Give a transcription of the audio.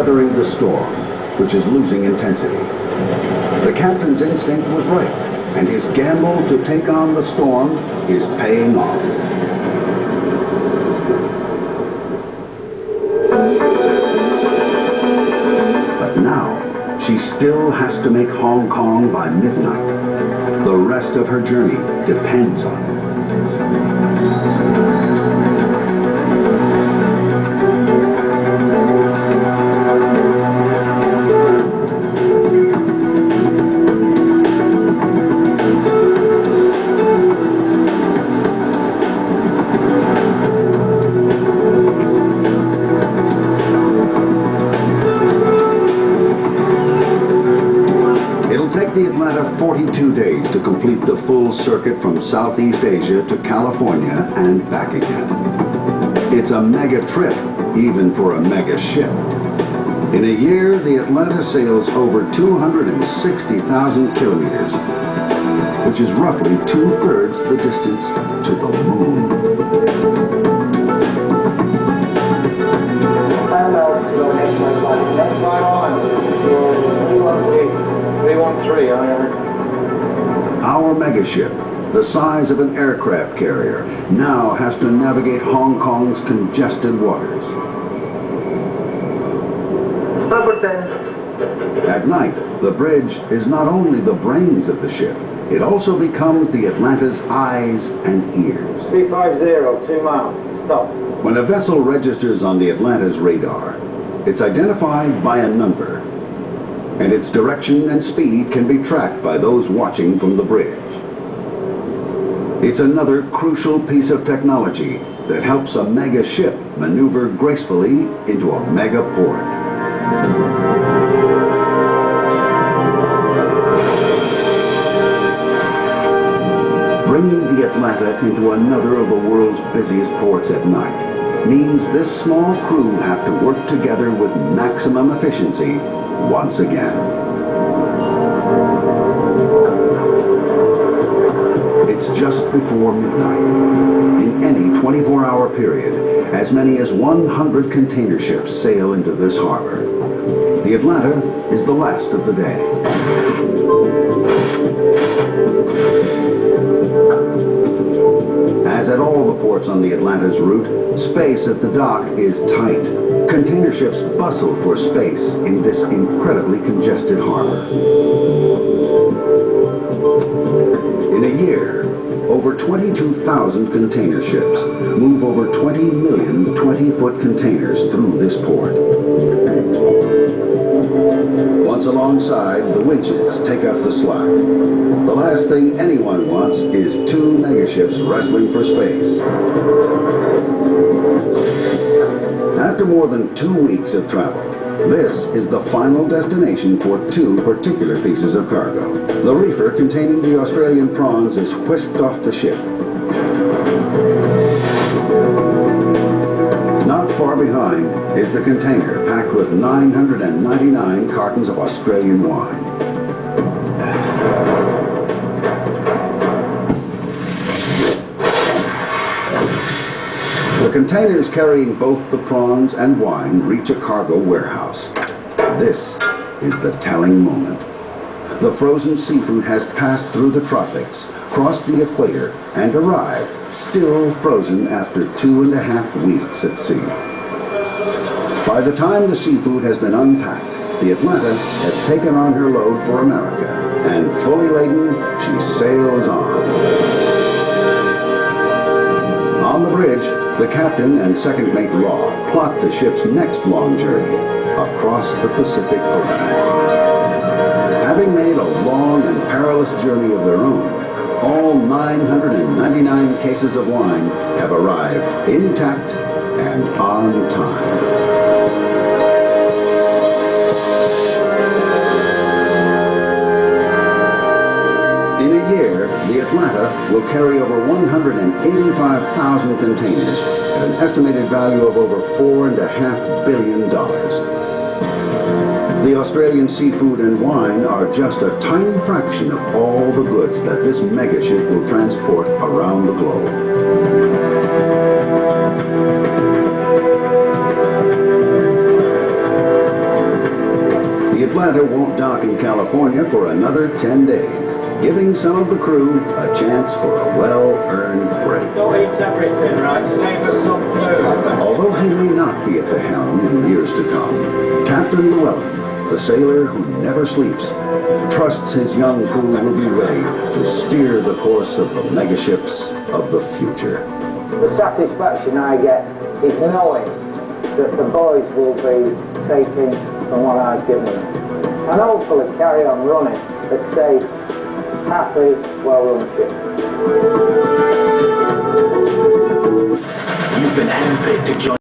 weathering the storm, which is losing intensity. The captain's instinct was right, and his gamble to take on the storm is paying off. But now, she still has to make Hong Kong by midnight. The rest of her journey depends on it. The Atlanta 42 days to complete the full circuit from Southeast Asia to California and back again. It's a mega trip, even for a mega ship. In a year, the Atlanta sails over 260,000 kilometers, which is roughly 2/3 the distance to the moon. 5 miles to go next my flight. That's right on. 313, I heard. Our megaship, the size of an aircraft carrier, now has to navigate Hong Kong's congested waters. Starboard 10. At night, the bridge is not only the brains of the ship, it also becomes the Atlanta's eyes and ears. 350, 2 miles. Stop. When a vessel registers on the Atlanta's radar, it's identified by a number, and its direction and speed can be tracked by those watching from the bridge. It's another crucial piece of technology that helps a mega ship maneuver gracefully into a mega port. Bringing the Atlanta into another of the world's busiest ports at night means this small crew have to work together with maximum efficiency once again. It's just before midnight. In any 24-hour period, as many as 100 container ships sail into this harbor. The Atlanta is the last of the day. As at all the ports on the Atlanta's route, space at the dock is tight. Container ships bustle for space in this incredibly congested harbor. In a year, over 22,000 container ships move over 20 million 20-foot containers through this port. Once alongside, the winches take up the slack. The last thing anyone wants is two megaships wrestling for space. After more than 2 weeks of travel, this is the final destination for two particular pieces of cargo. The reefer containing the Australian prawns is whisked off the ship. Not far behind is the container packed with 999 cartons of Australian wine. The containers carrying both the prawns and wine reach a cargo warehouse. This is the telling moment. The frozen seafood has passed through the tropics, crossed the equator, and arrived, still frozen after 2.5 weeks at sea. By the time the seafood has been unpacked, the Atlanta has taken on her load for America, and fully laden, she sails on. On the bridge, the captain and second mate Law plot the ship's next long journey across the Pacific Ocean. Having made a long and perilous journey of their own, all 999 cases of wine have arrived intact and on time. In a year, the Atlanta will carry over 185,000 containers at an estimated value of over $4.5 billion. The Australian seafood and wine are just a tiny fraction of all the goods that this megaship will transport around the globe. The Atlanta won't dock in California for another 10 days, giving some of the crew a chance for a well-earned break. Don't eat everything, right? Save us some food. Although he may not be at the helm in years to come, Captain Llewellyn, the sailor who never sleeps, trusts his young crew will be ready to steer the course of the megaships of the future. The satisfaction I get is knowing that the boys will be taking from what I've given them. And hopefully carry on running a safe, happy, well-run ship. You've been handpicked to join